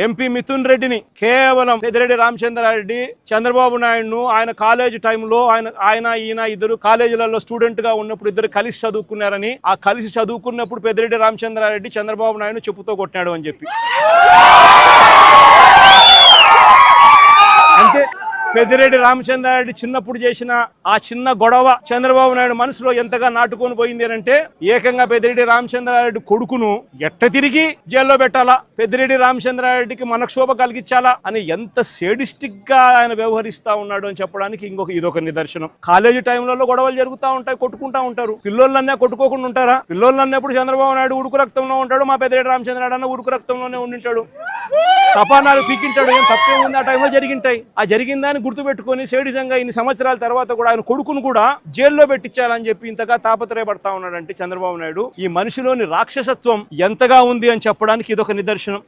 MP Mithun రెడ్డిని కేవలం పెద్దిరెడ్డి రామచంద్రారెడ్డి చంద్రబాబు నాయుడును ఆయన కాలేజ్ టైంలో ఈయన ఇద్దరు కాలేజీలలో స్టూడెంట్ గా ఉన్నప్పుడు ఇద్దరు కలిసి చదువుకున్నారని, ఆ కలిసి చదువుకున్నప్పుడు పెద్దిరెడ్డి రామచంద్రారెడ్డి చంద్రబాబు నాయుడు చెప్పుతో కొట్టినాడు అని చెప్పి అంతే. పెద్దిరెడ్డి రామచంద్రారెడ్డి చిన్నప్పుడు చేసిన ఆ చిన్న గొడవ చంద్రబాబు నాయుడు మనసులో ఎంతగా నాటుకొని పోయింది అంటే ఏకంగా పెద్దిరెడ్డి రామచంద్రారెడ్డి కొడుకును ఎట్ట తిరిగి జైల్లో పెట్టాలా, పెద్దిరెడ్డి రామచంద్రారెడ్డికి మనక్షోభ కలిగించాలా అని ఎంత సేడిస్టిక్ గా ఆయన వ్యవహరిస్తా ఉన్నాడు అని చెప్పడానికి ఇదొక నిదర్శనం. కాలేజీ టైంలలో గొడవలు జరుగుతూ ఉంటాయి, కొట్టుకుంటా ఉంటారు. పిల్లోళ్ళన్నా కొట్టుకోకుండా ఉంటారా? పిల్లోళ్ళన్నప్పుడు చంద్రబాబు నాయుడు ఉడుకు రక్తంలో ఉంటాడు, మా పెద్దిరెడ్డి రామచంద్రారెడ్డి అన్న ఉడుకు రక్తంలోనే ఉండింటాడు. తపానాలు పీకింటాడు, ఏం తప్పేముంది? ఆ టైంలో జరిగింటాయి. ఆ జరిగిందని గుర్తుపెట్టుకుని సేడిజంగా ఇన్ని సంవత్సరాల తర్వాత కూడా ఆయన కొడుకును కూడా జైల్లో పెట్టించాలని చెప్పి ఇంతగా తాపత్రయపడతా ఉన్నాడంటే చంద్రబాబు నాయుడు ఈ మనిషిలోని రాక్షసత్వం ఎంతగా ఉంది అని చెప్పడానికి ఇదొక నిదర్శనం.